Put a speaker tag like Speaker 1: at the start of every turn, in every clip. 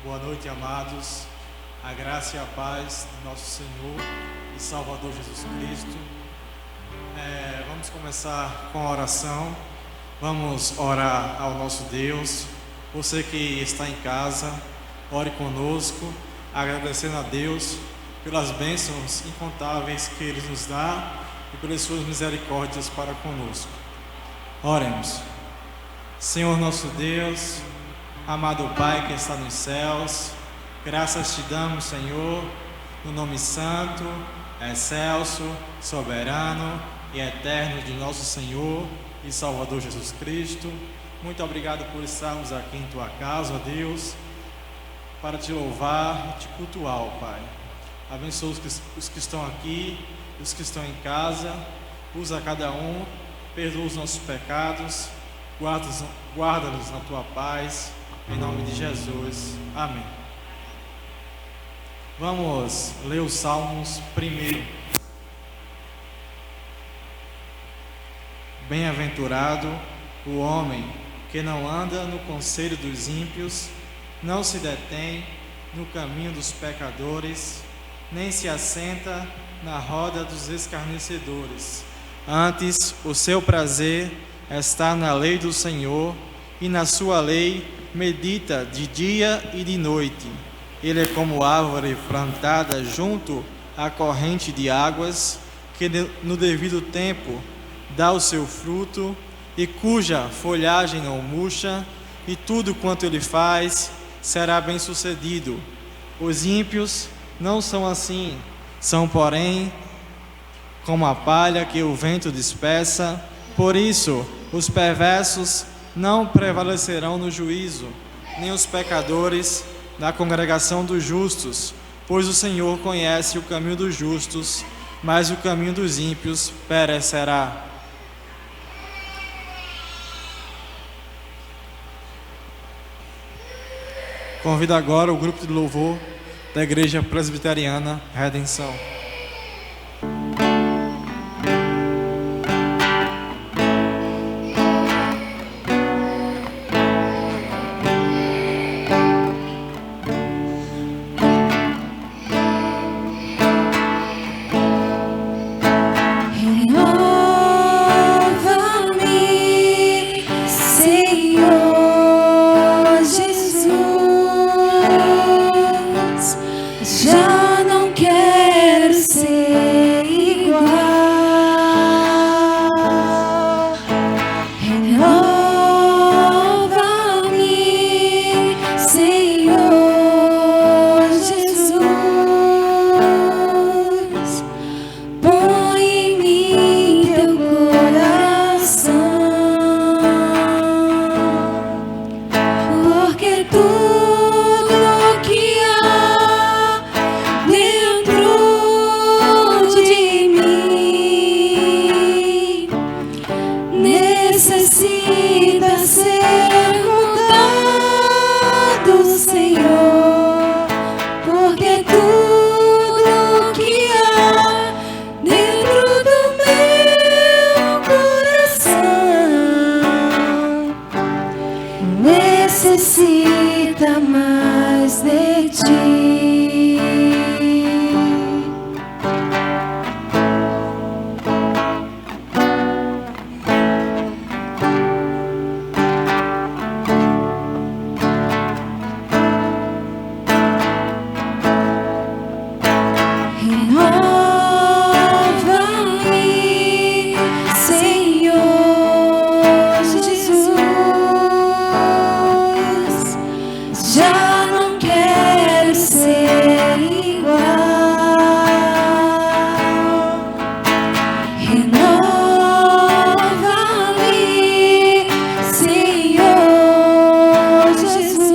Speaker 1: Boa noite, amados. A graça e a paz do nosso Senhor e Salvador Jesus Cristo. Vamos começar com a oração. Vamos orar ao nosso Deus. Você que está em casa, ore conosco, agradecendo a Deus pelas bênçãos incontáveis que Ele nos dá e pelas suas misericórdias para conosco. Oremos. Senhor nosso Deus, amado Pai que está nos céus, graças te damos, Senhor, no nome santo, excelso, soberano e eterno de nosso Senhor e Salvador Jesus Cristo. Muito obrigado por estarmos aqui em tua casa, ó Deus, para te louvar e te cultuar, ó Pai. Abençoa os que estão aqui, os que estão em casa, usa cada um, perdoa os nossos pecados, guarda-nos na tua paz, em nome de Jesus. Amém. Vamos ler os Salmos primeiro. Bem-aventurado o homem que não anda no conselho dos ímpios, não se detém no caminho dos pecadores, nem se assenta na roda dos escarnecedores. Antes, o seu prazer está na lei do Senhor, e na sua lei medita de dia e de noite. Ele é como árvore plantada junto à corrente de águas, que no devido tempo dá o seu fruto, e cuja folhagem não murcha, e tudo quanto ele faz será bem-sucedido. Os ímpios não são assim, são, porém, como a palha que o vento dispersa. Por isso, os perversos não prevalecerão no juízo, nem os pecadores na congregação dos justos, pois o Senhor conhece o caminho dos justos, mas o caminho dos ímpios perecerá. Convido agora o grupo de louvor da Igreja Presbiteriana Redenção.
Speaker 2: Já não quero ser igual. Renova-me, Senhor Jesus. Põe em mim teu coração, porque tudo que há dentro de mim necessita ser mudado, Senhor, porque tudo que há dentro do meu coração necessita mais de ti. Renova-me, Senhor Jesus. Já não quero ser igual. Renova-me, Senhor Jesus.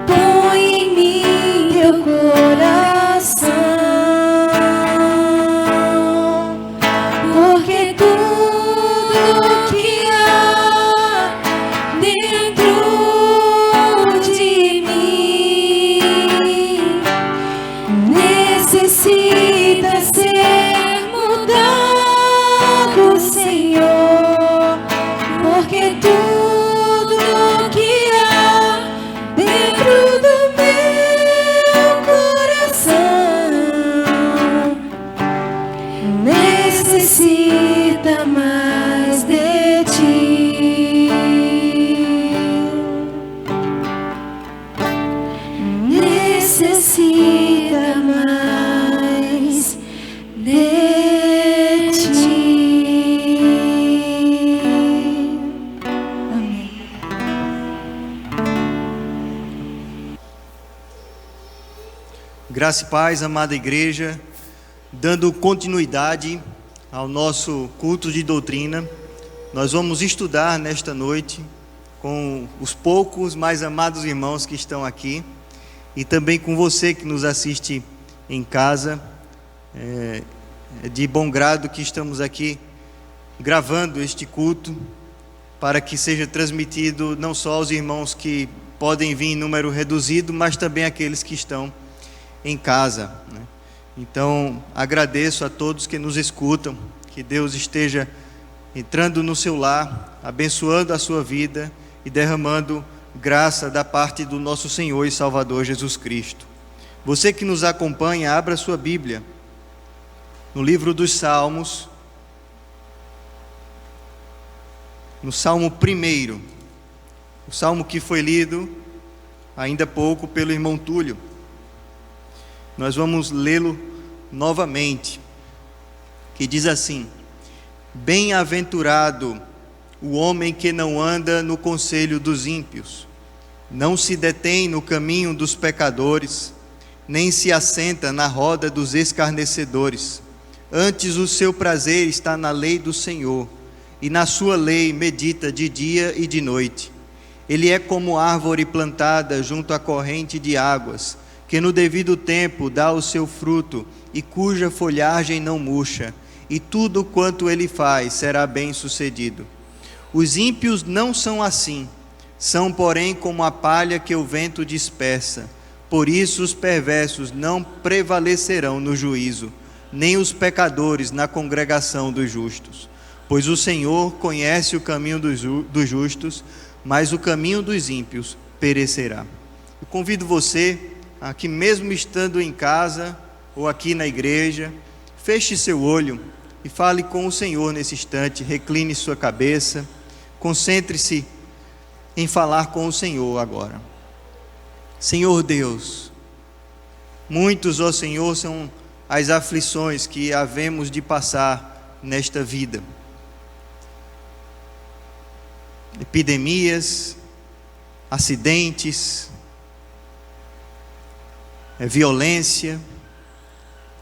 Speaker 2: Põe em mim teu coração, porque tudo que há dentro necessita mais de ti. Amém.
Speaker 3: Graça e paz, amada igreja, dando continuidade ao nosso culto de doutrina, nós vamos estudar nesta noite com os poucos mais amados irmãos que estão aqui e também com você que nos assiste em casa. É de bom grado que estamos aqui gravando este culto para que seja transmitido não só aos irmãos que podem vir em número reduzido, mas também àqueles que estão em casa, né? Então, agradeço a todos que nos escutam, que Deus esteja entrando no seu lar, abençoando a sua vida e derramando graça da parte do nosso Senhor e Salvador Jesus Cristo. Você que nos acompanha, abra sua Bíblia no livro dos Salmos, no Salmo 1, o Salmo que foi lido ainda há pouco pelo irmão Túlio. Nós vamos lê-lo novamente, que diz assim: Bem-aventurado o homem que não anda no conselho dos ímpios, não se detém no caminho dos pecadores, nem se assenta na roda dos escarnecedores. Antes o seu prazer está na lei do Senhor, e na sua lei medita de dia e de noite. Ele é como árvore plantada junto à corrente de águas, que no devido tempo dá o seu fruto, e cuja folhagem não murcha, e tudo quanto ele faz será bem sucedido. Os ímpios não são assim, são porém como a palha que o vento dispersa. Por isso os perversos não prevalecerão no juízo, nem os pecadores na congregação dos justos. Pois o Senhor conhece o caminho dos justos, mas o caminho dos ímpios perecerá. Eu convido você, aqui mesmo estando em casa ou aqui na igreja, feche seu olho e fale com o Senhor nesse instante. Recline sua cabeça, concentre-se em falar com o Senhor agora. Senhor Deus, muitos, ó Senhor, são as aflições que havemos de passar nesta vida. Epidemias, acidentes, violência,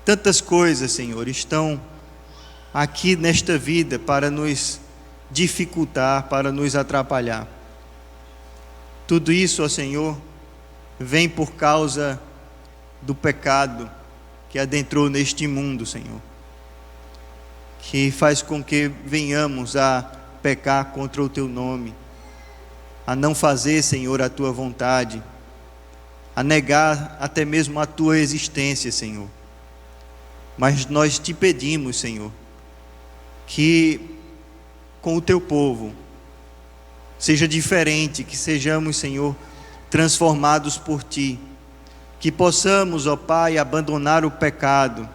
Speaker 3: tantas coisas, Senhor, estão aqui nesta vida para nos dificultar, para nos atrapalhar. Tudo isso, ó Senhor, vem por causa do pecado que adentrou neste mundo, Senhor, que faz com que venhamos a pecar contra o Teu nome, a não fazer, Senhor, a Tua vontade, a negar até mesmo a Tua existência, Senhor. Mas nós te pedimos, Senhor, que com o Teu povo seja diferente, que sejamos, Senhor, transformados por Ti, que possamos, ó Pai, abandonar o pecado,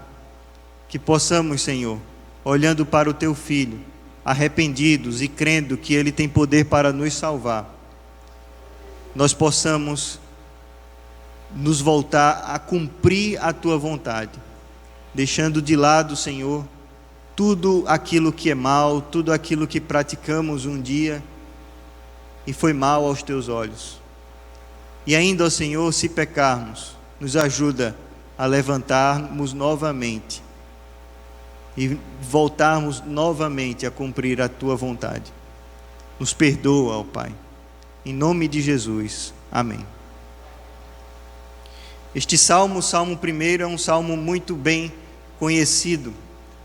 Speaker 3: que possamos, Senhor, olhando para o Teu Filho, arrependidos e crendo que Ele tem poder para nos salvar, nós possamos nos voltar a cumprir a Tua vontade, deixando de lado, Senhor, tudo aquilo que é mal, tudo aquilo que praticamos um dia e foi mal aos Teus olhos. E ainda, ó Senhor, se pecarmos, nos ajuda a levantarmos novamente e voltarmos novamente a cumprir a Tua vontade. Nos perdoa, ó Pai, em nome de Jesus, amém. Este salmo, o Salmo 1, é um salmo muito bem conhecido.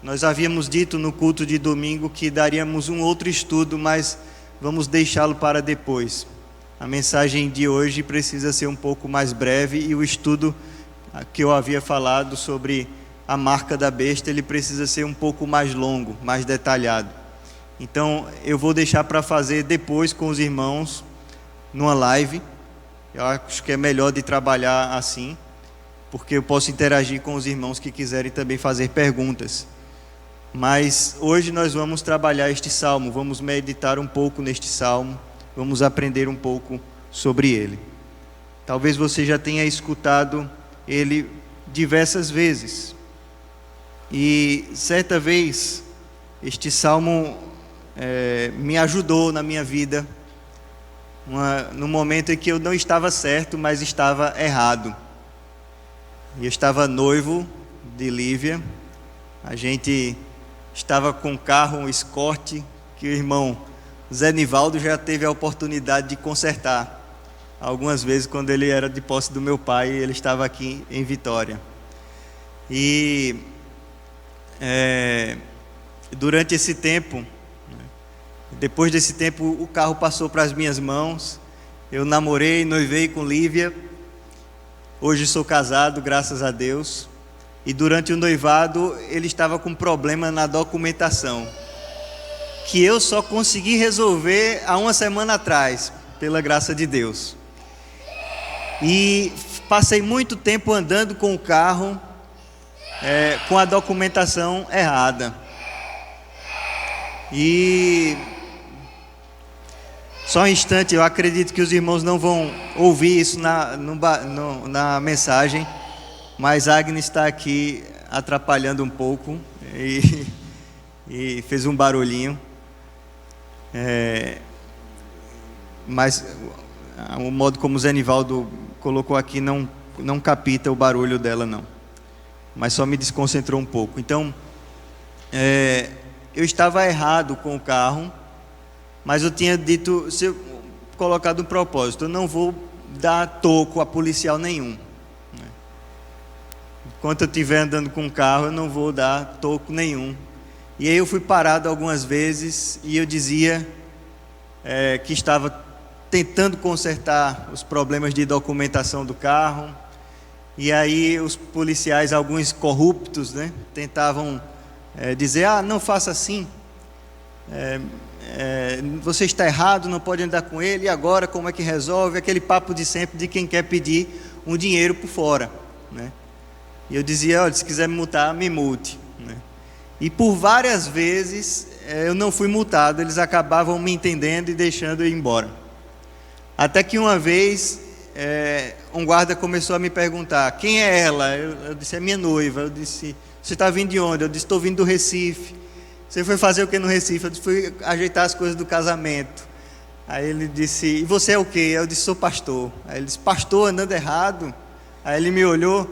Speaker 3: Nós havíamos dito no culto de domingo que daríamos um outro estudo, mas vamos deixá-lo para depois. A mensagem de hoje precisa ser um pouco mais breve, e o estudo que eu havia falado sobre a marca da besta, ele precisa ser um pouco mais longo, mais detalhado. Então eu vou deixar para fazer depois com os irmãos, numa live. Eu acho que é melhor de trabalhar assim, porque eu posso interagir com os irmãos que quiserem também fazer perguntas. Mas hoje nós vamos trabalhar este salmo, vamos meditar um pouco neste salmo, vamos aprender um pouco sobre ele. Talvez você já tenha escutado ele diversas vezes. E certa vez, este salmo me ajudou na minha vida, no momento em que eu não estava certo, mas estava errado. Eu estava noivo de Lívia, a gente estava com um carro, um Escort, que o irmão Zé Nivaldo já teve a oportunidade de consertar algumas vezes quando ele era de posse do meu pai, ele estava aqui em Vitória. E durante esse tempo, depois desse tempo, o carro passou para as minhas mãos, eu namorei, noivei com Lívia, hoje sou casado, graças a Deus, e durante o noivado ele estava com problema na documentação, que eu só consegui resolver há uma semana atrás, pela graça de Deus. E passei muito tempo andando com o carro com a documentação errada. E só um instante, eu acredito que os irmãos não vão ouvir isso na mensagem, mas Agnes está aqui atrapalhando um pouco e fez um barulhinho. Mas o modo como o Zé Nivaldo colocou aqui não capta o barulho dela, não. Mas só me desconcentrou um pouco. Então, eu estava errado com o carro, mas eu tinha dito, colocado um propósito: eu não vou dar toco a policial nenhum. Enquanto eu estiver andando com o carro, eu não vou dar toco nenhum. E aí eu fui parado algumas vezes e eu dizia que estava tentando consertar os problemas de documentação do carro. E aí os policiais, alguns corruptos, tentavam dizer: não faça assim, você está errado, não pode andar com ele, e agora como é que resolve? Aquele papo de sempre de quem quer pedir um dinheiro por fora, E eu dizia: olha, se quiser me multar, me multe, E por várias vezes eu não fui multado, eles acabavam me entendendo e deixando eu ir embora. Até que uma vez um guarda começou a me perguntar: quem é ela? Eu disse: é minha noiva. Eu disse: você está vindo de onde? Eu disse: estou vindo do Recife. Você foi fazer o que no Recife? Eu disse: fui ajeitar as coisas do casamento. Aí ele disse: e você é o quê? Eu disse: sou pastor. Aí ele disse: pastor andando errado? Aí ele me olhou.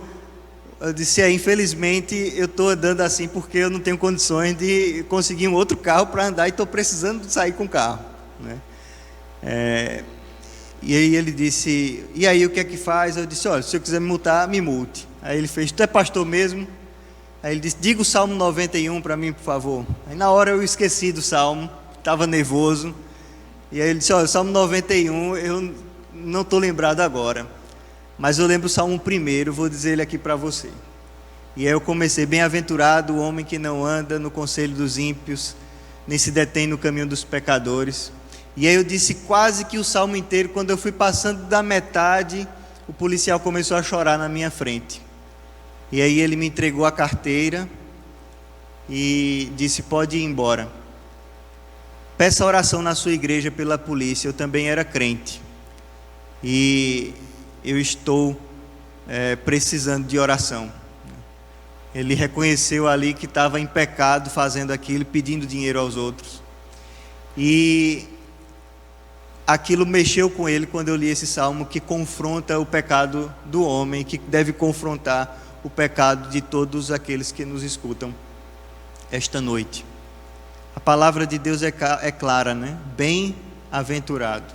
Speaker 3: Eu disse: infelizmente eu estou andando assim porque eu não tenho condições de conseguir um outro carro para andar e estou precisando sair com o carro, E aí ele disse: e aí o que é que faz? Eu disse: olha, se eu quiser me multar, me multe. Aí ele fez: tu é pastor mesmo? Aí ele disse: diga o Salmo 91 para mim, por favor. Aí na hora eu esqueci do Salmo, estava nervoso. E aí ele disse: olha, o Salmo 91 eu não estou lembrado agora, mas eu lembro o Salmo 1, vou dizer ele aqui para você. E aí eu comecei: bem-aventurado o homem que não anda no conselho dos ímpios, nem se detém no caminho dos pecadores. E aí eu disse quase que o salmo inteiro. Quando eu fui passando da metade, o policial começou a chorar na minha frente. E aí ele me entregou a carteira e disse: pode ir embora. Peça oração na sua igreja pela polícia. Eu também era crente e eu estou precisando de oração. Ele reconheceu ali que estava em pecado fazendo aquilo, pedindo dinheiro aos outros. E aquilo mexeu com ele quando eu li esse salmo, que confronta o pecado do homem, que deve confrontar o pecado de todos aqueles que nos escutam esta noite. A palavra de Deus é clara, Bem-aventurado,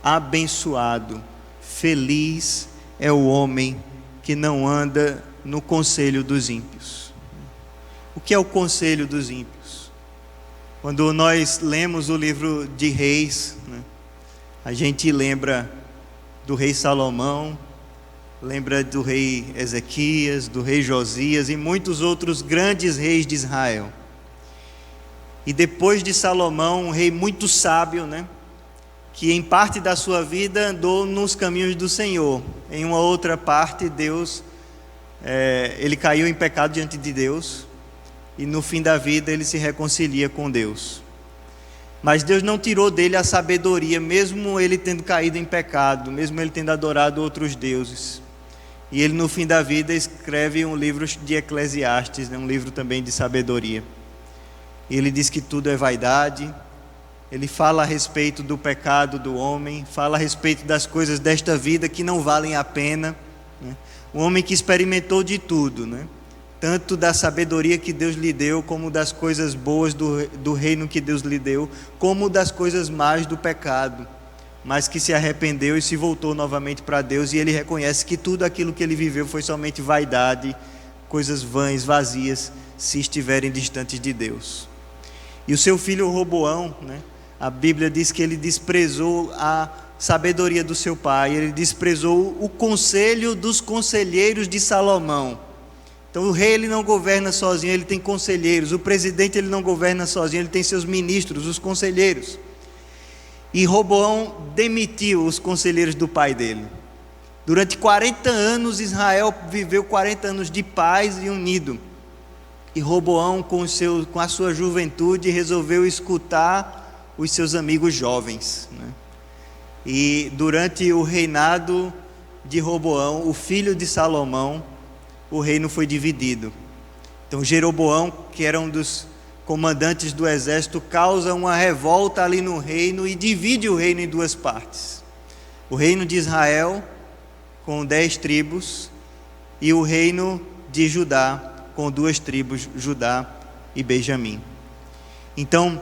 Speaker 3: abençoado, feliz é o homem que não anda no conselho dos ímpios. O que é o conselho dos ímpios? Quando nós lemos o livro de Reis, a gente lembra do rei Salomão, lembra do rei Ezequias, do rei Josias e muitos outros grandes reis de Israel. E depois de Salomão, um rei muito sábio, que em parte da sua vida andou nos caminhos do Senhor. Em uma outra parte, ele caiu em pecado diante de Deus, e no fim da vida ele se reconcilia com Deus. Mas Deus não tirou dele a sabedoria, mesmo ele tendo caído em pecado, mesmo ele tendo adorado outros deuses. E ele, no fim da vida, escreve um livro de Eclesiastes, né? Um livro também de sabedoria. E ele diz que tudo é vaidade. Ele fala a respeito do pecado do homem, fala a respeito das coisas desta vida que não valem a pena, né? Um homem que experimentou de tudo, né? Tanto da sabedoria que Deus lhe deu, como das coisas boas do reino que Deus lhe deu, como das coisas más do pecado, mas que se arrependeu e se voltou novamente para Deus, e ele reconhece que tudo aquilo que ele viveu foi somente vaidade, coisas vãs, vazias, se estiverem distantes de Deus. E o seu filho Roboão, né? A Bíblia diz que ele desprezou a sabedoria do seu pai, ele desprezou o conselho dos conselheiros de Salomão. Então o rei, ele não governa sozinho, ele tem conselheiros. O presidente, ele não governa sozinho, ele tem seus ministros, os conselheiros. E Roboão demitiu os conselheiros do pai dele. Durante 40 anos Israel viveu 40 anos de paz e unido. E Roboão, com a sua juventude, resolveu escutar os seus amigos jovens, né? E durante o reinado de Roboão, o filho de Salomão, o reino foi dividido. Então Jeroboão, que era um dos comandantes do exército, causa uma revolta ali no reino e divide o reino em duas partes. O reino de Israel, com 10 tribos, e o reino de Judá, com 2 tribos, Judá e Benjamim. Então,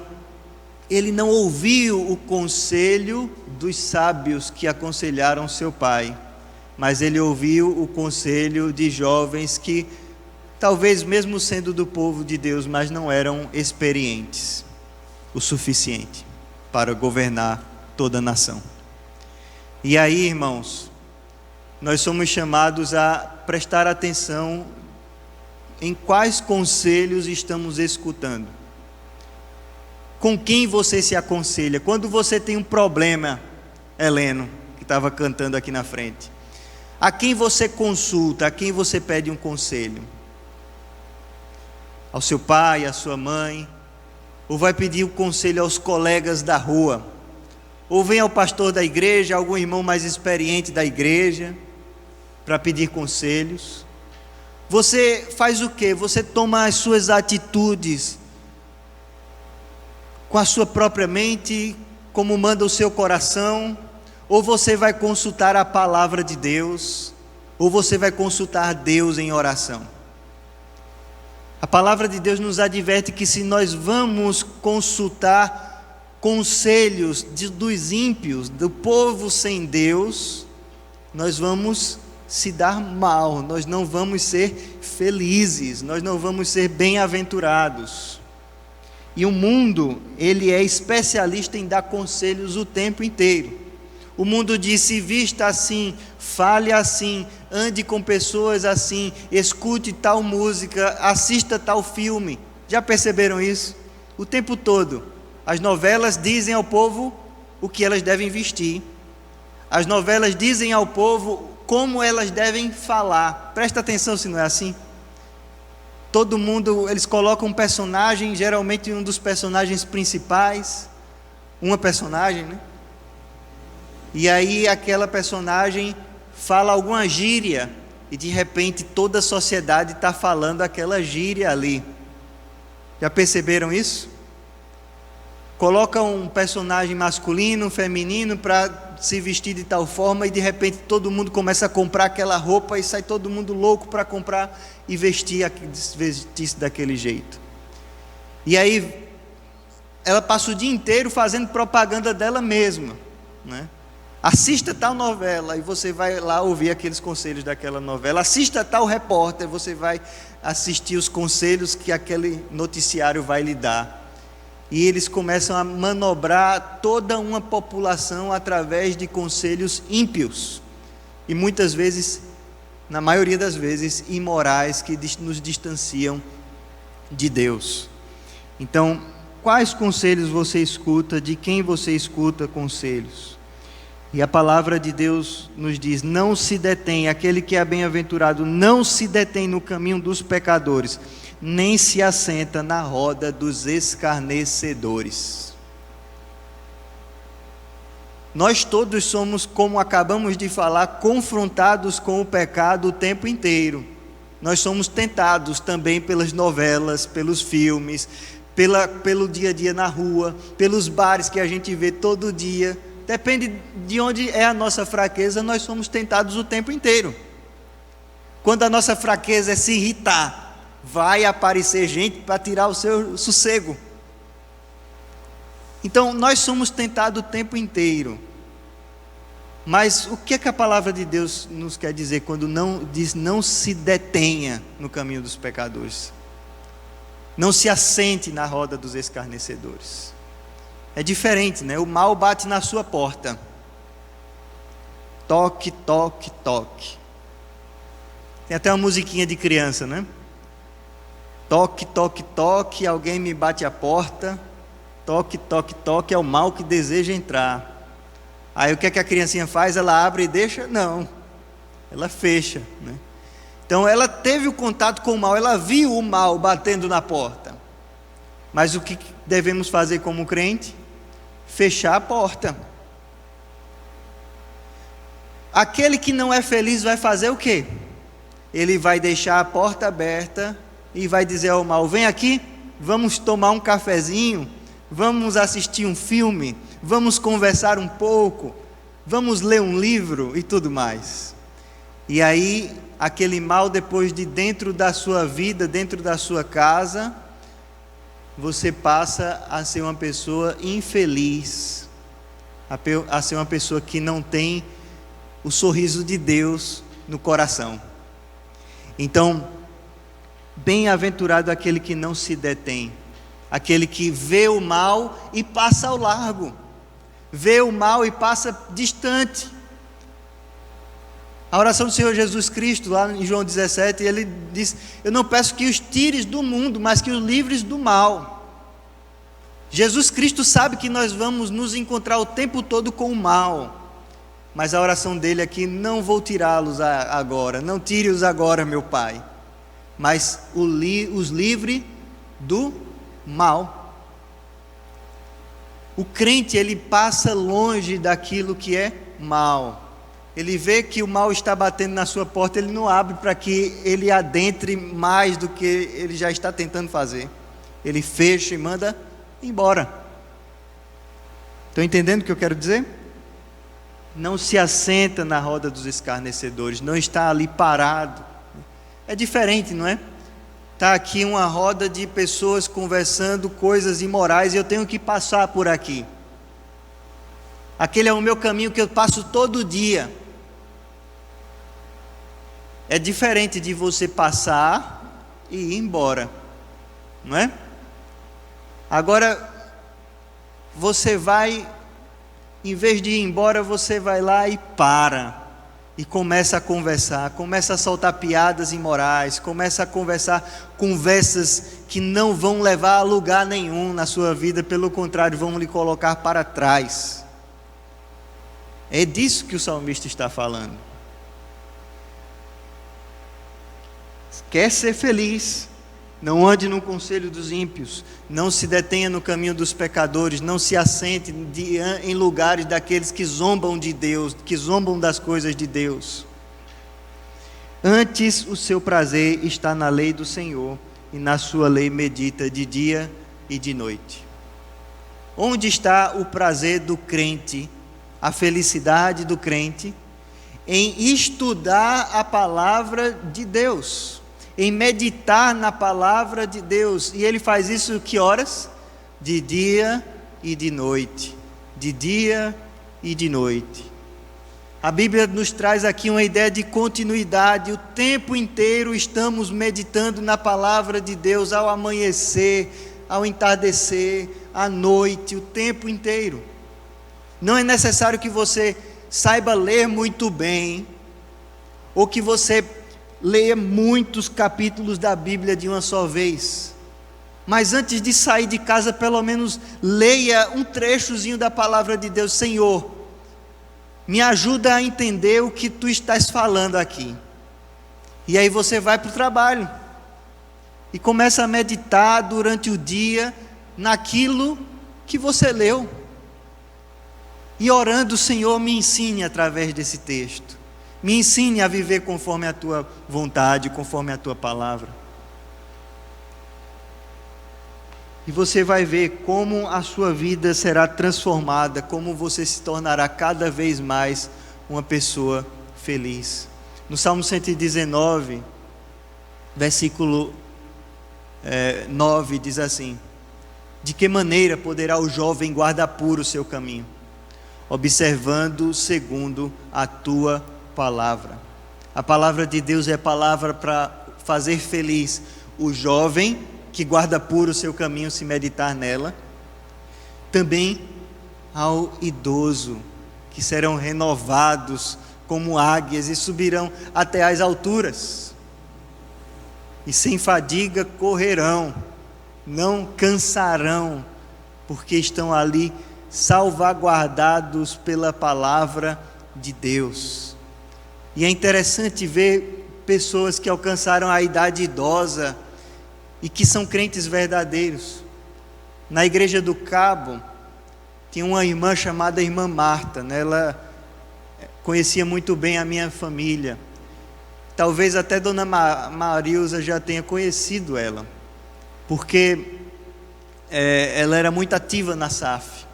Speaker 3: ele não ouviu o conselho dos sábios que aconselharam seu pai, mas ele ouviu o conselho de jovens que, talvez mesmo sendo do povo de Deus, mas não eram experientes o suficiente para governar toda a nação. E aí, irmãos, nós somos chamados a prestar atenção em quais conselhos estamos escutando. Com quem você se aconselha? Quando você tem um problema, Heleno, que estava cantando aqui na frente, a quem você consulta? A quem você pede um conselho? Ao seu pai, à sua mãe? Ou vai pedir o conselho aos colegas da rua? Ou vem ao pastor da igreja, algum irmão mais experiente da igreja, para pedir conselhos? Você faz o quê? Você toma as suas atitudes com a sua própria mente, como manda o seu coração? Ou você vai consultar a palavra de Deus? Ou você vai consultar Deus em oração? A palavra de Deus nos adverte que se nós vamos consultar conselhos dos ímpios, do povo sem Deus, nós vamos se dar mal, nós não vamos ser felizes, nós não vamos ser bem-aventurados. E o mundo, ele é especialista em dar conselhos o tempo inteiro. O mundo diz: se vista assim, fale assim, ande com pessoas assim, escute tal música, assista tal filme. Já perceberam isso? O tempo todo. As novelas dizem ao povo o que elas devem vestir. As novelas dizem ao povo como elas devem falar. Presta atenção se não é assim. Todo mundo, eles colocam um personagem, geralmente um dos personagens principais, uma personagem, né? E aí aquela personagem fala alguma gíria, e de repente toda a sociedade está falando aquela gíria ali. Já perceberam isso? Coloca um personagem masculino, feminino, para se vestir de tal forma, e de repente todo mundo começa a comprar aquela roupa, e sai todo mundo louco para comprar e vestir-se daquele jeito. E aí ela passa o dia inteiro fazendo propaganda dela mesma, né? Assista tal novela, e você vai lá ouvir aqueles conselhos daquela novela. Assista tal repórter, você vai assistir os conselhos que aquele noticiário vai lhe dar. E eles começam a manobrar toda uma população através de conselhos ímpios, e muitas vezes, na maioria das vezes, imorais, que nos distanciam de Deus. Então, quais conselhos você escuta? De quem você escuta conselhos? E a palavra de Deus nos diz: não se detém, aquele que é bem-aventurado não se detém no caminho dos pecadores, nem se assenta na roda dos escarnecedores. Nós todos somos, como acabamos de falar, confrontados com o pecado o tempo inteiro. Nós somos tentados também pelas novelas, pelos filmes, pelo dia a dia na rua, pelos bares que a gente vê todo dia. Depende de onde é a nossa fraqueza, nós somos tentados o tempo inteiro. Quando a nossa fraqueza é se irritar, vai aparecer gente para tirar o seu sossego. Então, nós somos tentados o tempo inteiro. Mas o que é que a palavra de Deus nos quer dizer quando diz não se detenha no caminho dos pecadores? Não se assente na roda dos escarnecedores. É diferente, né? O mal bate na sua porta. Toque, toque, toque. Tem até uma musiquinha de criança, né? Toque, toque, toque, alguém me bate a porta. Toque, toque, toque, é o mal que deseja entrar. Aí o que é que a criancinha faz? Ela abre e deixa? Não, ela fecha, né? Então ela teve o contato com o mal, ela viu o mal batendo na porta. Mas o que devemos fazer como crente? Fechar a porta. Aquele que não é feliz vai fazer o quê? Ele vai deixar a porta aberta e vai dizer ao mal: vem aqui, vamos tomar um cafezinho, vamos assistir um filme, vamos conversar um pouco, vamos ler um livro e tudo mais. E aí, aquele mal, depois de dentro da sua vida, dentro da sua casa, você passa a ser uma pessoa infeliz, a ser uma pessoa que não tem o sorriso de Deus no coração. Então, bem-aventurado aquele que não se detém, aquele que vê o mal e passa ao largo, vê o mal e passa distante. A oração do Senhor Jesus Cristo, lá em João 17, ele diz: eu não peço que os tires do mundo, mas que os livres do mal. Jesus Cristo sabe que nós vamos nos encontrar o tempo todo com o mal, mas a oração dele aqui: não vou tirá-los agora, não tire-os agora, meu Pai, mas os livre do mal. O crente, ele passa longe daquilo que é mal. Ele vê que o mal está batendo na sua porta, ele não abre para que ele adentre mais do que ele já está tentando fazer. Ele fecha e manda embora. Estão entendendo o que eu quero dizer? Não se assenta na roda dos escarnecedores, não está ali parado. É diferente, não é? Está aqui uma roda de pessoas conversando coisas imorais e eu tenho que passar por aqui. Aquele é o meu caminho que eu passo todo dia. É diferente de você passar e ir embora, não é? Agora, você vai, em vez de ir embora, você vai lá e para. E começa a conversar, começa a soltar piadas imorais, começa a conversar conversas que não vão levar a lugar nenhum na sua vida, pelo contrário, vão lhe colocar para trás. É disso que o salmista está falando. Quer ser feliz? Não ande no conselho dos ímpios, não se detenha no caminho dos pecadores, não se assente em lugares daqueles que zombam de Deus, que zombam das coisas de Deus. Antes o seu prazer está na lei do Senhor, e na sua lei medita de dia e de noite. Onde está o prazer do crente, a felicidade do crente? Em estudar a palavra de Deus, em meditar na palavra de Deus. E ele faz isso que horas? De dia e de noite. De dia e de noite. A Bíblia nos traz aqui uma ideia de continuidade. O tempo inteiro estamos meditando na palavra de Deus, ao amanhecer, ao entardecer, à noite, o tempo inteiro. Não é necessário que você saiba ler muito bem, ou que você leia muitos capítulos da Bíblia de uma só vez, mas antes de sair de casa, pelo menos leia um trechozinho da palavra de Deus. Senhor, me ajuda a entender o que tu estás falando aqui. E aí você vai para o trabalho e começa a meditar durante o dia naquilo que você leu. E orando, Senhor, me ensine através desse texto. Me ensine a viver conforme a Tua vontade, conforme a Tua palavra. E você vai ver como a sua vida será transformada, como você se tornará cada vez mais uma pessoa feliz. No Salmo 119, versículo 9, diz assim: de que maneira poderá o jovem guardar puro o seu caminho? Observando segundo a Tua palavra. A palavra de Deus é a palavra para fazer feliz o jovem que guarda puro o seu caminho, se meditar nela. Também ao idoso, que serão renovados como águias e subirão até as alturas. E sem fadiga correrão, não cansarão, porque estão ali salvaguardados pela palavra de Deus. E é interessante ver pessoas que alcançaram a idade idosa e que são crentes verdadeiros. Na igreja do Cabo, tinha uma irmã chamada Irmã Marta, né? Ela conhecia muito bem a minha família. Talvez até Dona Marilza já tenha conhecido ela, porque ela era muito ativa na SAF.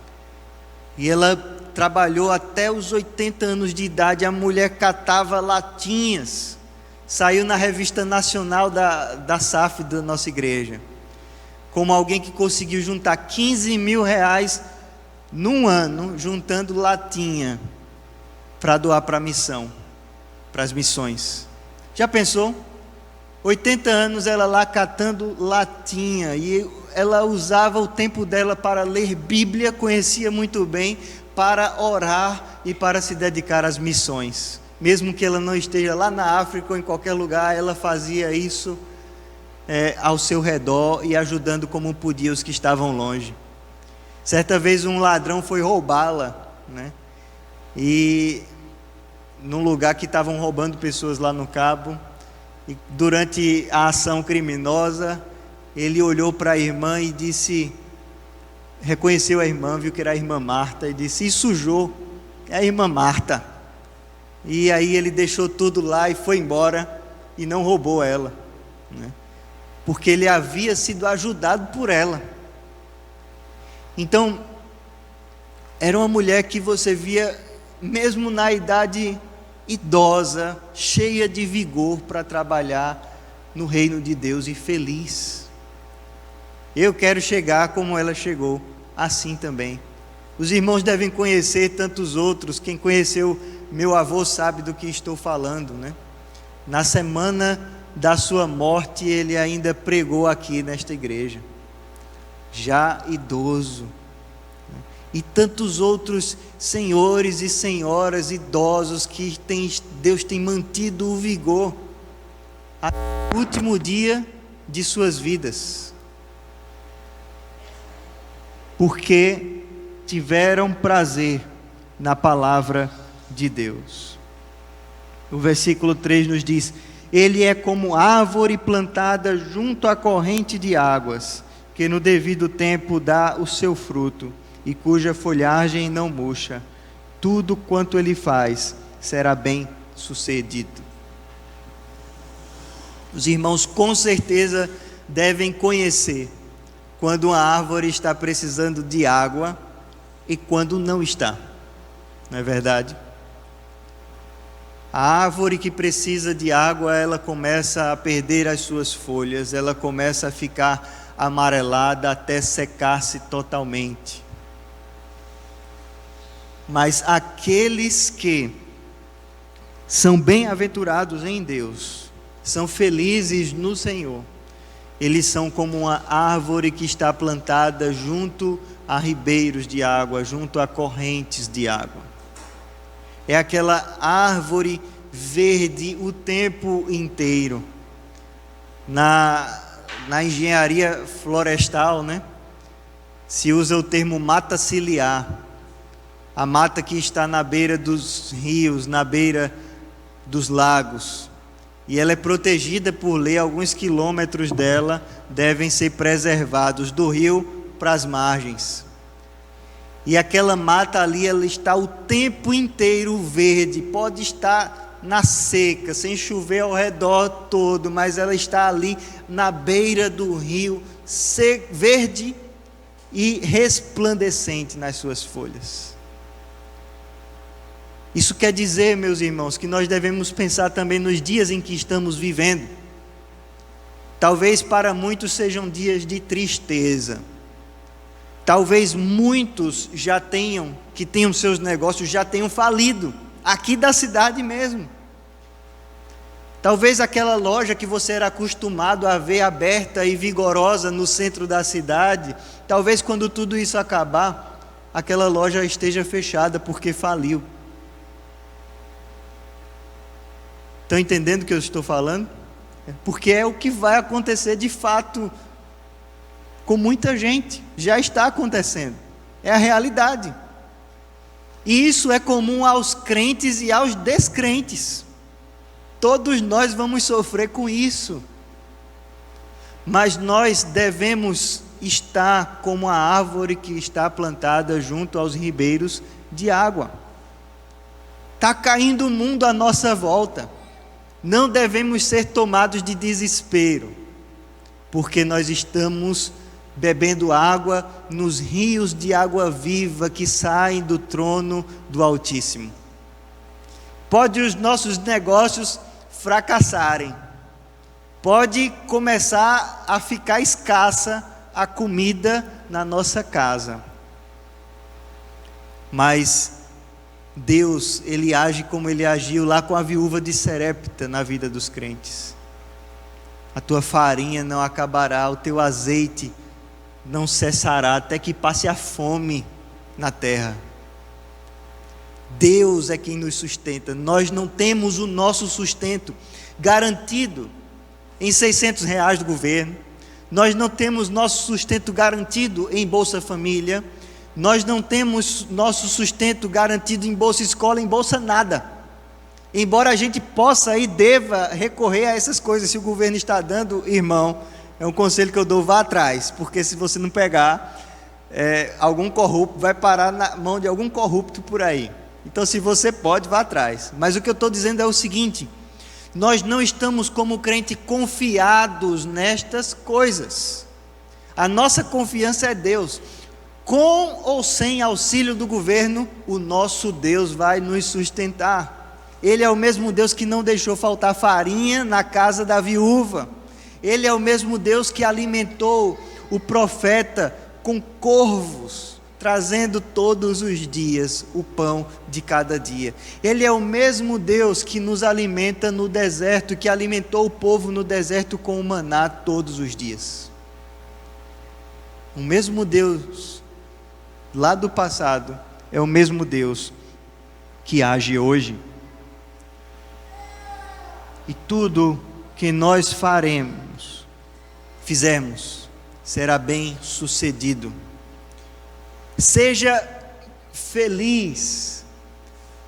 Speaker 3: E ela trabalhou até os 80 anos de idade. A mulher catava latinhas. Saiu na revista nacional da SAF da nossa igreja, como alguém que conseguiu juntar 15 mil reais num ano, juntando latinha, para doar para a missão, para as missões. Já pensou? 80 anos ela lá catando latinha, e ela usava o tempo dela para ler Bíblia, conhecia muito bem, para orar e para se dedicar às missões. Mesmo que ela não esteja lá na África ou em qualquer lugar, ela fazia isso ao seu redor e ajudando como podia os que estavam longe. Certa vez um ladrão foi roubá-la, né? E num lugar que estavam roubando pessoas lá no Cabo, e durante a ação criminosa, ele olhou para a irmã e disse, reconheceu a irmã, viu que era a Irmã Marta, e disse: e sujou, é a Irmã Marta. E aí ele deixou tudo lá e foi embora e não roubou ela, né? Porque ele havia sido ajudado por ela. Então, era uma mulher que você via, mesmo na idade idosa, cheia de vigor para trabalhar no reino de Deus e feliz. Eu quero chegar como ela chegou, assim também. Os irmãos devem conhecer tantos outros. Quem conheceu meu avô sabe do que estou falando, né? Na semana da sua morte, ele ainda pregou aqui nesta igreja, já idoso. E tantos outros senhores e senhoras idosos que Deus tem mantido o vigor até o último dia de suas vidas, porque tiveram prazer na palavra de Deus. O versículo 3 nos diz: ele é como árvore plantada junto à corrente de águas, que no devido tempo dá o seu fruto, e cuja folhagem não murcha. Tudo quanto ele faz será bem sucedido. Os irmãos com certeza devem conhecer quando uma árvore está precisando de água e quando não está, não é verdade? A árvore que precisa de água, ela começa a perder as suas folhas, ela começa a ficar amarelada até secar-se totalmente. Mas aqueles que são bem-aventurados em Deus, são felizes no Senhor, eles são como uma árvore que está plantada junto a ribeiros de água, junto a correntes de água. É aquela árvore verde o tempo inteiro. Na engenharia florestal, né, se usa o termo mata ciliar. A mata que está na beira dos rios, na beira dos lagos. E ela é protegida por lei, alguns quilômetros dela devem ser preservados, do rio para as margens. E aquela mata ali, ela está o tempo inteiro verde, pode estar na seca, sem chover ao redor todo, mas ela está ali na beira do rio, verde e resplandecente nas suas folhas. Isso quer dizer, meus irmãos, que nós devemos pensar também nos dias em que estamos vivendo. Talvez para muitos sejam dias de tristeza. Talvez muitos que tenham seus negócios, já tenham falido, aqui da cidade mesmo. Talvez aquela loja que você era acostumado a ver aberta e vigorosa no centro da cidade, talvez quando tudo isso acabar, aquela loja esteja fechada porque faliu. Estão entendendo o que eu estou falando? Porque é o que vai acontecer de fato com muita gente, já está acontecendo, é a realidade. E isso é comum aos crentes e aos descrentes. Todos nós vamos sofrer com isso. Mas nós devemos estar como a árvore que está plantada junto aos ribeiros de água. Está caindo o mundo à nossa volta. Não devemos ser tomados de desespero, porque nós estamos bebendo água nos rios de água viva que saem do trono do Altíssimo. Pode os nossos negócios fracassarem, pode começar a ficar escassa a comida na nossa casa, mas Deus, Ele age como Ele agiu lá com a viúva de Serepta na vida dos crentes. A tua farinha não acabará, o teu azeite não cessará, até que passe a fome na terra. Deus é quem nos sustenta. Nós não temos o nosso sustento garantido em R$600 do governo. Nós não temos nosso sustento garantido em Bolsa Família. Nós não temos nosso sustento garantido em Bolsa Escola, em Bolsa nada. Embora a gente possa e deva recorrer a essas coisas, se o governo está dando, irmão, é um conselho que eu dou, vá atrás, porque se você não pegar, algum corrupto vai parar na mão de algum corrupto por aí. Então, se você pode, vá atrás. Mas o que eu estou dizendo é o seguinte: nós não estamos como crente confiados nestas coisas. A nossa confiança é Deus. Com ou sem auxílio do governo, o nosso Deus vai nos sustentar. Ele é o mesmo Deus que não deixou faltar farinha na casa da viúva. Ele é o mesmo Deus que alimentou o profeta com corvos, trazendo todos os dias o pão de cada dia. Ele é o mesmo Deus que nos alimenta no deserto, que alimentou o povo no deserto com o maná todos os dias. O mesmo Deus lá do passado é o mesmo Deus que age hoje. E tudo que nós fizermos, será bem sucedido. Seja feliz,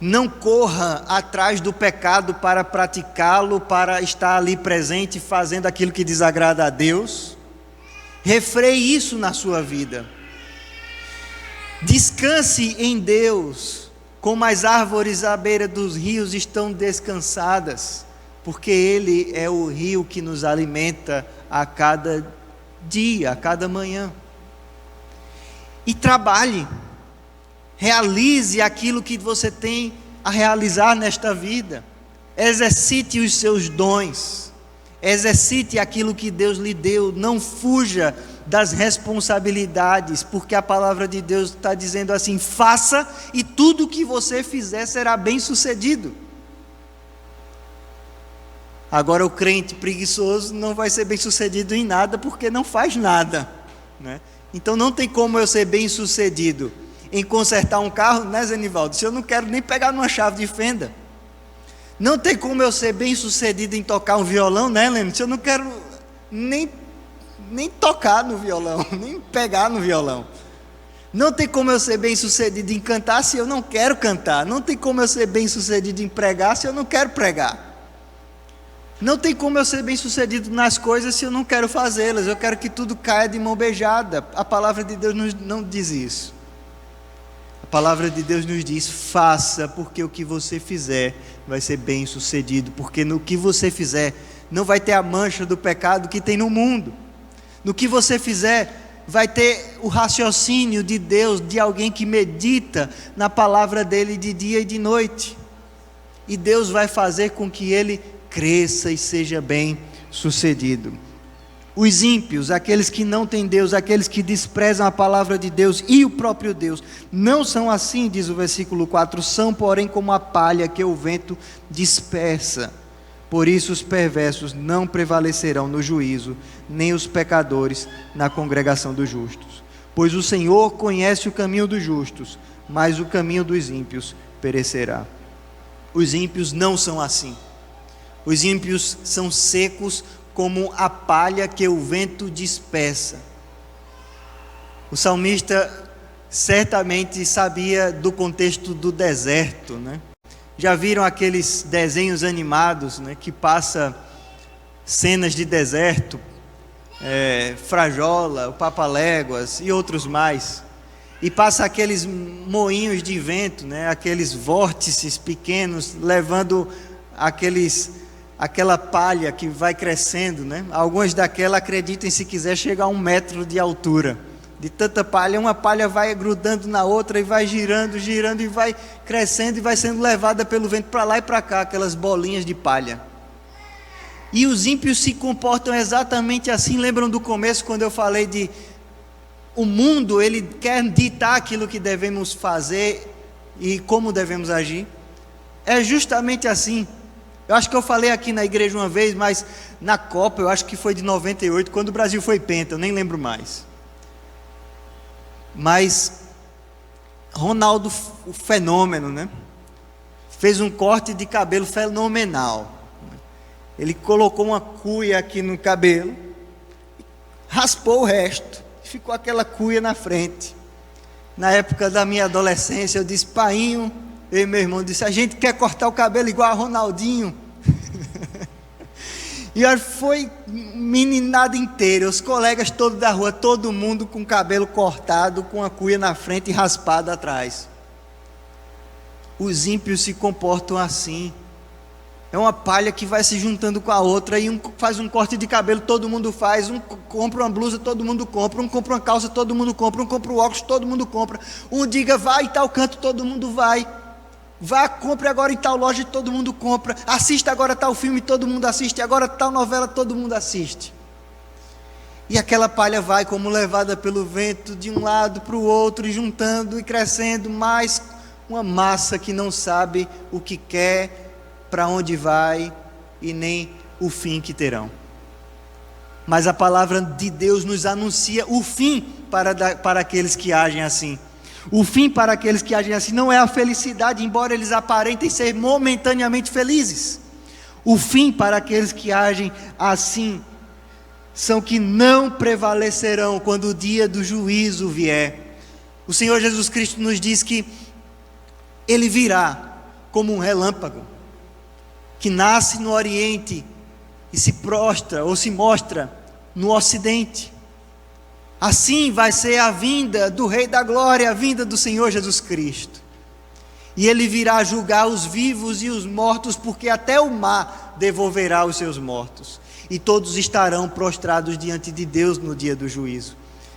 Speaker 3: não corra atrás do pecado para praticá-lo, para estar ali presente fazendo aquilo que desagrada a Deus. Refreie isso na sua vida. Descanse em Deus, como as árvores à beira dos rios estão descansadas, porque Ele é o rio que nos alimenta a cada dia, a cada manhã. E trabalhe, realize aquilo que você tem a realizar nesta vida, exercite os seus dons, exercite aquilo que Deus lhe deu, não fuja das responsabilidades, porque a palavra de Deus está dizendo assim: faça e tudo o que você fizer será bem sucedido. Agora o crente preguiçoso não vai ser bem sucedido em nada, porque não faz nada, né? Então não tem como eu ser bem sucedido em consertar um carro, né, Zenivaldo? Se eu não quero nem pegar numa chave de fenda. Não tem como eu ser bem sucedido em tocar um violão, né, Lênin? Se eu não quero nem tocar no violão, nem pegar no violão. Não tem como eu ser bem sucedido em cantar se eu não quero cantar. Não tem como eu ser bem sucedido em pregar se eu não quero pregar. Não tem como eu ser bem sucedido nas coisas se eu não quero fazê-las. Eu quero que tudo caia de mão beijada. A palavra de Deus não diz isso. A palavra de Deus nos diz: faça, porque o que você fizer vai ser bem sucedido, porque no que você fizer não vai ter a mancha do pecado que tem no mundo. No que você fizer vai ter o raciocínio de Deus, de alguém que medita na palavra dele de dia e de noite. E Deus vai fazer com que ele cresça e seja bem sucedido. Os ímpios, aqueles que não têm Deus, aqueles que desprezam a palavra de Deus e o próprio Deus, não são assim, diz o versículo 4, são porém como a palha que o vento dispersa. Por isso os perversos não prevalecerão no juízo, nem os pecadores na congregação dos justos. Pois o Senhor conhece o caminho dos justos, mas o caminho dos ímpios perecerá. Os ímpios não são assim. Os ímpios são secos como a palha que o vento dispersa. O salmista certamente sabia do contexto do deserto, né? Já viram aqueles desenhos animados, né, que passa cenas de deserto, Frajola, o Papaléguas e outros mais, e passa aqueles moinhos de vento, né, aqueles vórtices pequenos, levando aquela palha que vai crescendo, né? Algumas daquelas, acreditem se quiser, chegar a 1 metro de altura. De tanta palha, uma palha vai grudando na outra e vai girando, girando e vai crescendo e vai sendo levada pelo vento para lá e para cá, aquelas bolinhas de palha. E os ímpios se comportam exatamente assim. Lembram do começo quando eu falei de o mundo, ele quer ditar aquilo que devemos fazer e como devemos agir? É justamente assim. Eu acho que eu falei aqui na igreja uma vez, mas na Copa, eu acho que foi de 98, quando o Brasil foi penta, eu nem lembro mais. Mas Ronaldo, o fenômeno, né? Fez um corte de cabelo fenomenal. Ele colocou uma cuia aqui no cabelo, raspou o resto, ficou aquela cuia na frente. Na época da minha adolescência, eu disse: painho, eu e meu irmão disse: a gente quer cortar o cabelo igual a Ronaldinho. E olha, foi meninada inteira, os colegas todos da rua, todo mundo com o cabelo cortado, com a cuia na frente e raspada atrás. Os ímpios se comportam assim. É uma palha que vai se juntando com a outra, e um faz um corte de cabelo, todo mundo faz, um compra uma blusa, todo mundo compra, um compra uma calça, todo mundo compra, um compra o óculos, todo mundo compra, um diga vai em tal canto, todo mundo vai. Vá, compre agora em tal loja, todo mundo compra. Assista agora tal filme, todo mundo assiste. Agora tal novela, todo mundo assiste. E aquela palha vai como levada pelo vento de um lado para o outro, juntando e crescendo, mais uma massa que não sabe o que quer, para onde vai e nem o fim que terão. Mas a palavra de Deus nos anuncia o fim para aqueles que agem assim. O fim para aqueles que agem assim não é a felicidade, embora eles aparentem ser momentaneamente felizes. O fim para aqueles que agem assim são que não prevalecerão quando o dia do juízo vier. O Senhor Jesus Cristo nos diz que Ele virá como um relâmpago, que nasce no Oriente e se prostra ou se mostra no Ocidente. Assim vai ser a vinda do Rei da Glória, a vinda do Senhor Jesus Cristo. E Ele virá julgar os vivos e os mortos, porque até o mar devolverá os seus mortos. E todos estarão prostrados diante de Deus no dia do juízo.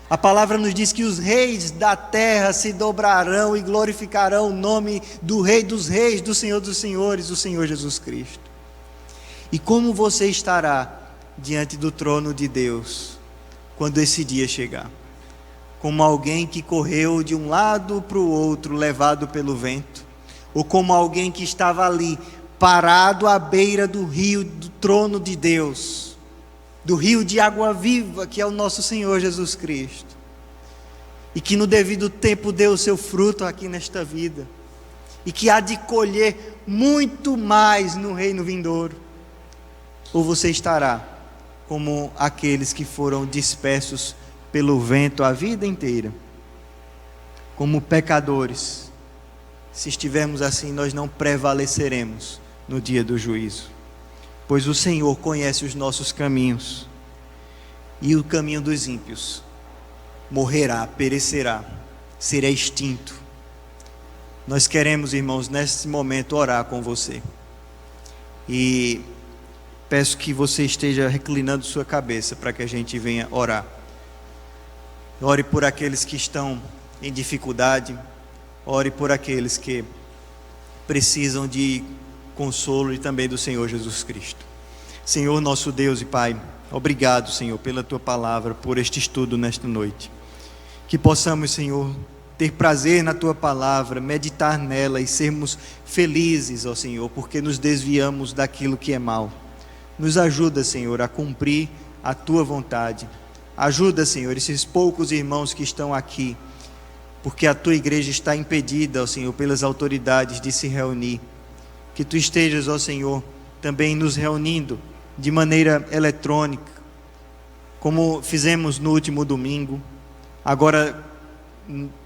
Speaker 3: A palavra nos diz que os reis da terra se dobrarão e glorificarão o nome do Rei dos Reis, do Senhor dos Senhores, o Senhor Jesus Cristo. E como você estará diante do trono de Deus quando esse dia chegar? Como alguém que correu de um lado para o outro, levado pelo vento? Ou como alguém que estava ali, parado à beira do rio, do trono de Deus, do rio de água viva, que é o nosso Senhor Jesus Cristo, e que no devido tempo deu o seu fruto aqui nesta vida, e que há de colher muito mais no reino vindouro? Ou você estará como aqueles que foram dispersos pelo vento a vida inteira, como pecadores? Se estivermos assim, nós não prevaleceremos no dia do juízo, pois o Senhor conhece os nossos caminhos, e o caminho dos ímpios morrerá, perecerá, será extinto. Nós queremos, irmãos, nesse momento orar com você. E peço que você esteja reclinando sua cabeça para que a gente venha orar. Ore por aqueles que estão em dificuldade. Ore por aqueles que precisam de consolo e também do Senhor Jesus Cristo. Senhor, nosso Deus e Pai, obrigado, Senhor, pela Tua palavra, por este estudo nesta noite. Que possamos, Senhor, ter prazer na Tua palavra, meditar nela e sermos felizes, ó Senhor, porque nos desviamos daquilo que é mal. Nos ajuda, Senhor, a cumprir a Tua vontade. Ajuda, Senhor, esses poucos irmãos que estão aqui, porque a Tua igreja está impedida, ó Senhor, pelas autoridades de se reunir. Que Tu estejas, ó Senhor, também nos reunindo de maneira eletrônica, como fizemos no último domingo. Agora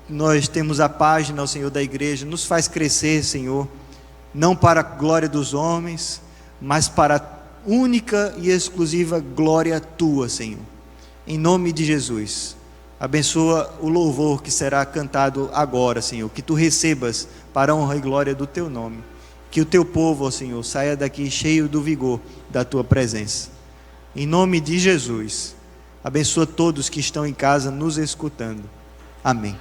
Speaker 3: nós temos a página, ó Senhor, da igreja. Nos faz crescer, Senhor, não para a glória dos homens, mas para a única e exclusiva glória Tua, Senhor. Em nome de Jesus, abençoa o louvor que será cantado agora, Senhor, que Tu recebas para a honra e glória do Teu nome. Que o Teu povo, ó Senhor, saia daqui cheio do vigor da Tua presença. Em nome de Jesus, abençoa todos que estão em casa nos escutando. Amém.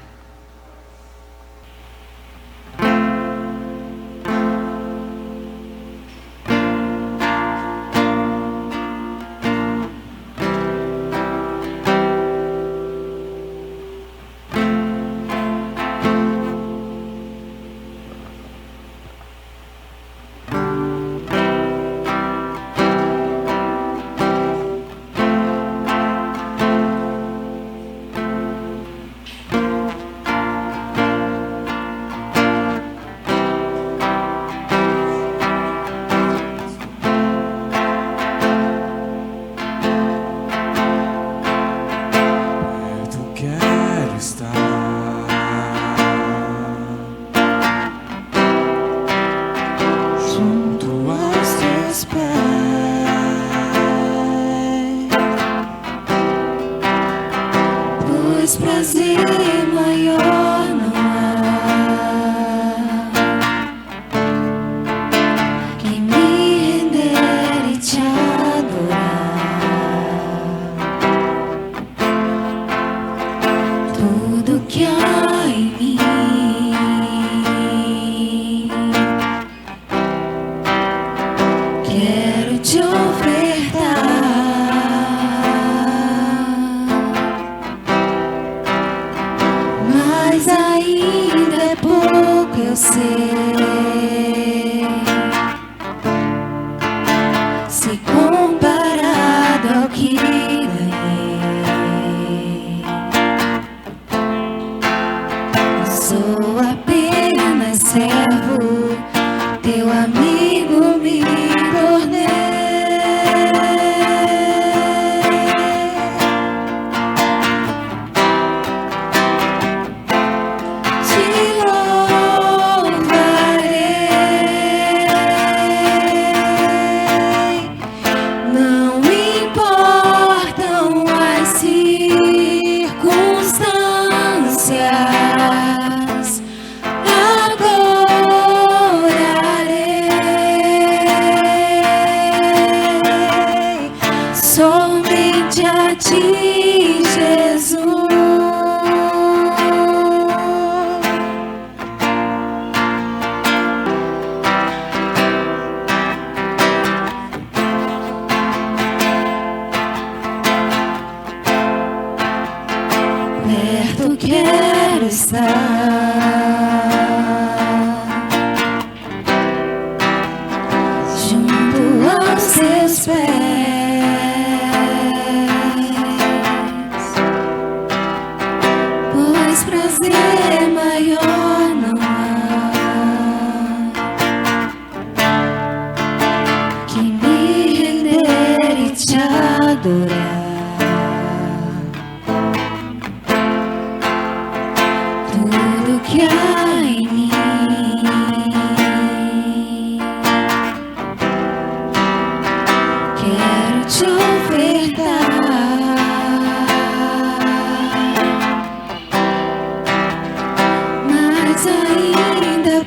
Speaker 2: Ainda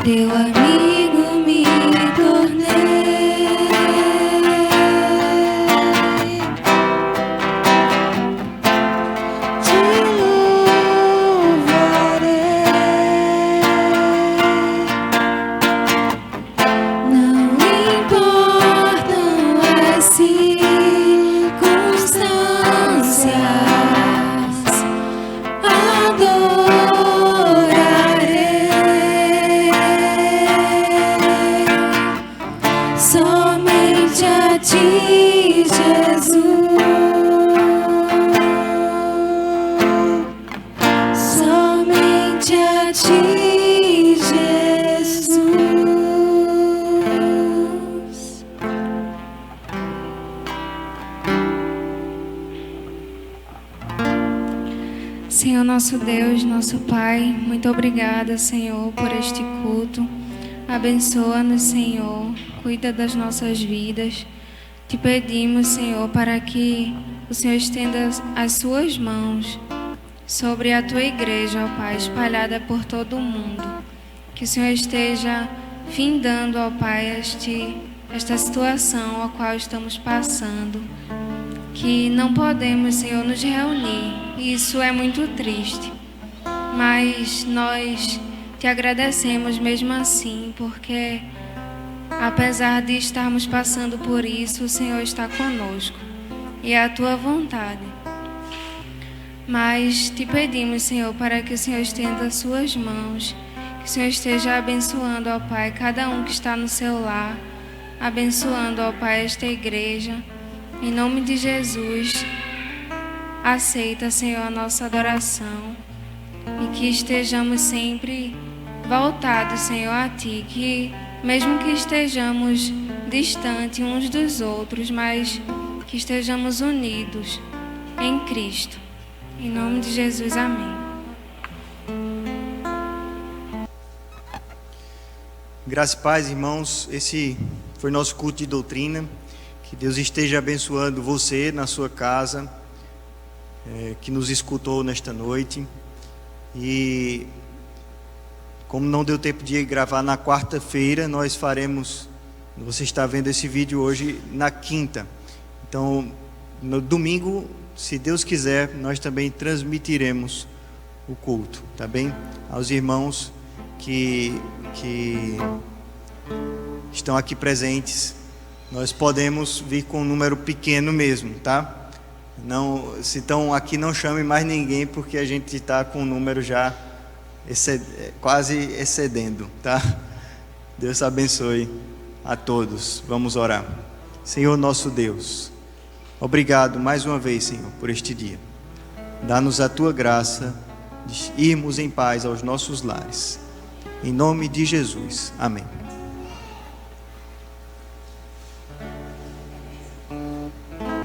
Speaker 2: teu amigo me tornei. Te louvarei. Não importam as circunstâncias, somente a ti, Jesus. Somente a ti, Jesus. Senhor nosso Deus, nosso Pai, muito obrigada, Senhor, por este culto. Abençoa-nos, Senhor, cuida das nossas vidas. Te pedimos, Senhor, para que o Senhor estenda as suas mãos sobre a tua igreja, ó Pai, espalhada por todo o mundo. Que o Senhor esteja findando, ó Pai, esta situação a qual estamos passando. Que não podemos, Senhor, nos reunir. Isso é muito triste. Mas nós te agradecemos mesmo assim, porque apesar de estarmos passando por isso, o Senhor está conosco e é a tua vontade. Mas te pedimos, Senhor, para que o Senhor estenda as suas mãos, que o Senhor esteja abençoando, ó Pai, cada um que está no seu lar, abençoando, ó Pai, esta igreja. Em nome de Jesus, aceita, Senhor, a nossa adoração e que estejamos sempre voltados, Senhor, a Ti, que mesmo que estejamos distantes uns dos outros, mas que estejamos unidos em Cristo. Em nome de Jesus, amém.
Speaker 3: Graças e paz, irmãos. Esse foi nosso culto de doutrina. Que Deus esteja abençoando você na sua casa, que nos escutou nesta noite. E como não deu tempo de gravar na quarta-feira, nós faremos, você está vendo esse vídeo hoje, na quinta. Então, no domingo, se Deus quiser, nós também transmitiremos o culto, tá bem? Aos irmãos que estão aqui presentes, nós podemos vir com um número pequeno mesmo, tá? Não, se estão aqui, não chame mais ninguém, porque a gente está com um número já quase excedendo, tá? Deus abençoe a todos. Vamos orar. Senhor nosso Deus, obrigado mais uma vez, Senhor, por este dia. Dá-nos a tua graça de irmos em paz aos nossos lares. Em nome de Jesus. Amém.